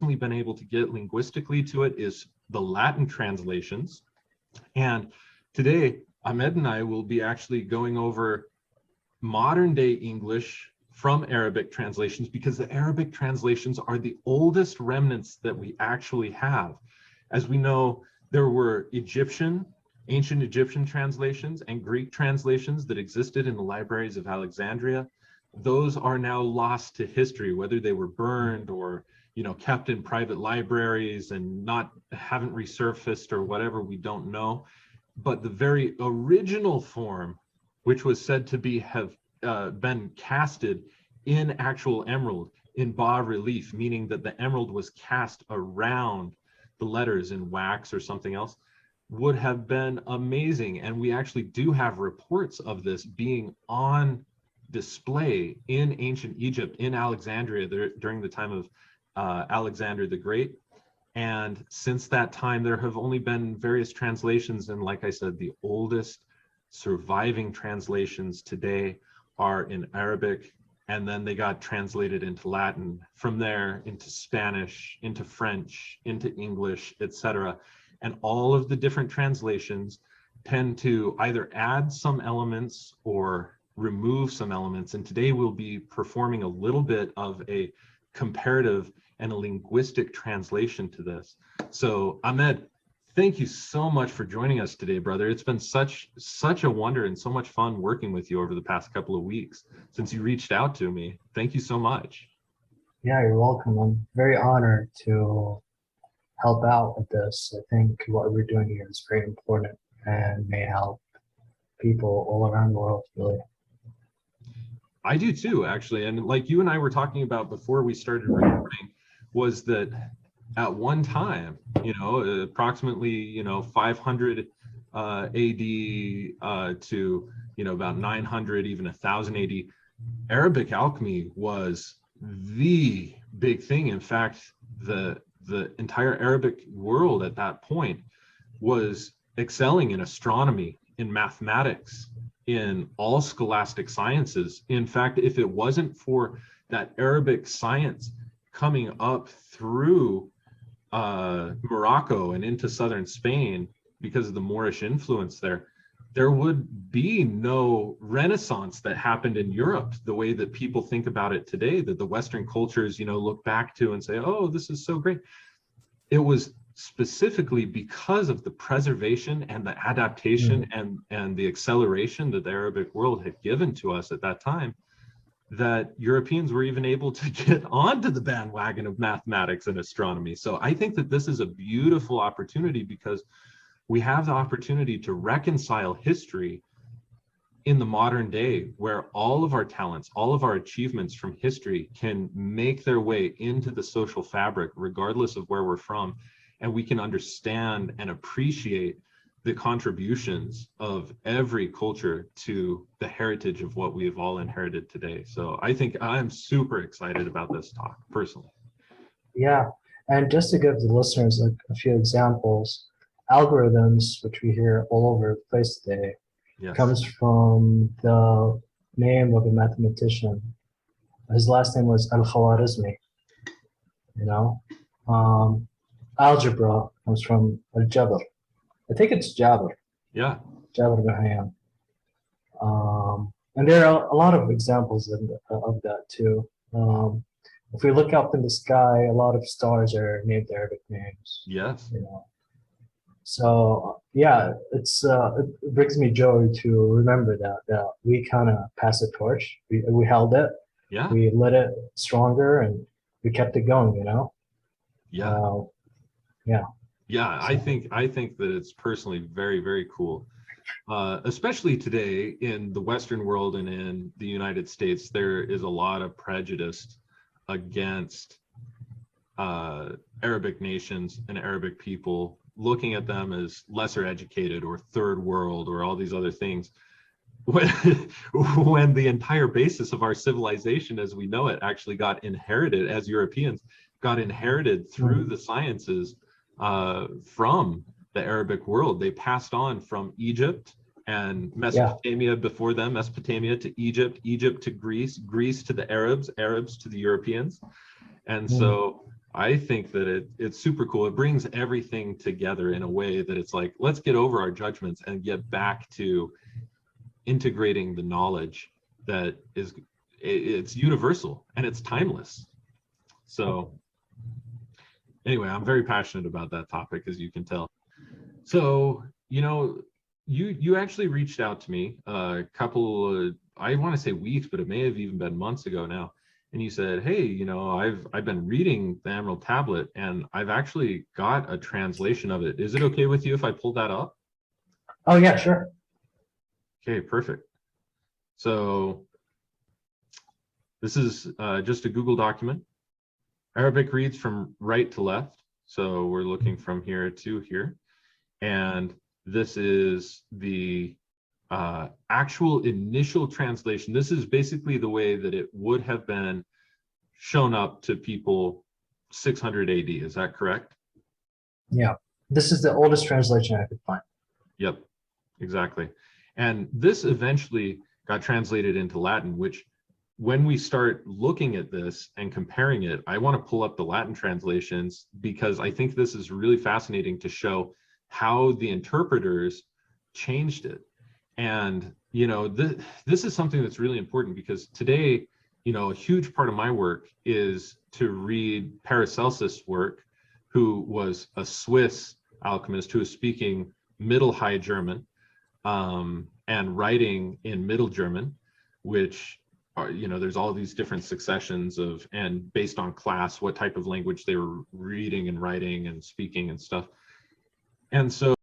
recently been able to get linguistically to it is the Latin translations. And today, Ahmed and I will be actually going over modern day English from Arabic translations, because the Arabic translations are the oldest remnants that we actually have. As we know, there were ancient Egyptian translations and Greek translations that existed in the libraries of Alexandria. Those are now lost to history, whether they were burned or, you know, kept in private libraries and haven't resurfaced or whatever, we don't know. But the very original form, which was said to have been casted in actual emerald in bas relief, meaning that the emerald was cast around the letters in wax or something else, would have been amazing. And we actually do have reports of this being on display in ancient Egypt, in Alexandria, during the time of Alexander the Great. And since that time, there have only been various translations. And like I said, the oldest surviving translations today are in Arabic, and then they got translated into Latin, from there into Spanish, into French, into English, etc. And all of the different translations tend to either add some elements or remove some elements. And today we'll be performing a little bit of a comparative and a linguistic translation to this. So Ahmed, thank you so much for joining us today, brother. It's been such a wonder and so much fun working with you over the past couple of weeks since you reached out to me. Thank you so much. Yeah, you're welcome. I'm very honored to help out with this. I think what we're doing here is very important and may help people all around the world, really. I do too, actually. And like you and I were talking about before we started recording, was that at one time, you know, approximately, you know, 500 AD to, you know, about 900, even 1000 AD, Arabic alchemy was the big thing. In fact, the entire Arabic world at that point was excelling in astronomy, in mathematics, in all scholastic sciences. In fact, if it wasn't for that Arabic science coming up through Morocco and into southern Spain because of the Moorish influence there would be no Renaissance that happened in Europe the way that people think about it today, that the Western cultures, you know, look back to and say, oh, this is so great. It was specifically because of the preservation and the adaptation and the acceleration that the Arabic world had given to us at that time, that Europeans were even able to get onto the bandwagon of mathematics and astronomy. So I think that this is a beautiful opportunity, because we have the opportunity to reconcile history in the modern day, where all of our talents, all of our achievements from history can make their way into the social fabric, regardless of where we're from. And we can understand and appreciate the contributions of every culture to the heritage of what we have all inherited today. So I think I'm super excited about this talk, personally. Yeah, and just to give the listeners a few examples, algorithms, which we hear all over the place today, Yes. comes from the name of a mathematician. His last name was Al-Khwarizmi, you know. Algebra comes from Al-Jabr. I think it's Jabr. Yeah. Jabr bin Hayyan. And there are a lot of examples of that too. If we look up in the sky, a lot of stars are named Arabic names. Yes. You know. So yeah, it brings me joy to remember that we kind of passed the torch. We held it. Yeah. We lit it stronger, and we kept it going. You know. Yeah. Yeah. Yeah, I think that it's personally very, very cool, especially today in the Western world and in the United States. There is a lot of prejudice against Arabic nations and Arabic people, looking at them as lesser educated or third world or all these other things, when the entire basis of our civilization as we know it actually got inherited as Europeans, got inherited through the sciences from the Arabic world. They passed on from Egypt and Mesopotamia before them, Mesopotamia to Egypt, Egypt to Greece, Greece to the Arabs, Arabs to the Europeans. And so I think that it's super cool. It brings everything together in a way that it's like, let's get over our judgments and get back to integrating the knowledge that is, it's universal and it's timeless. So anyway, I'm very passionate about that topic, as you can tell. So, you actually reached out to me a couple, I want to say weeks, but it may have even been months ago now. And you said, hey, I've been reading the Emerald Tablet and I've actually got a translation of it. Is it okay with you if I pull that up? Oh yeah, sure. Okay, perfect. So this is just a Google document. Arabic reads from right to left. So we're looking from here to here. And this is the actual initial translation. This is basically the way that it would have been shown up to people 600 AD. Is that correct? Yeah. This is the oldest translation I could find. Yep, exactly. And this eventually got translated into Latin, which when we start looking at this and comparing it, I want to pull up the Latin translations because I think this is really fascinating to show how the interpreters changed it. And, this is something that's really important because today, a huge part of my work is to read Paracelsus' work, who was a Swiss alchemist who was speaking Middle High German and writing in Middle German, which are, there's all these different successions of, and based on class, what type of language they were reading and writing and speaking and stuff. And so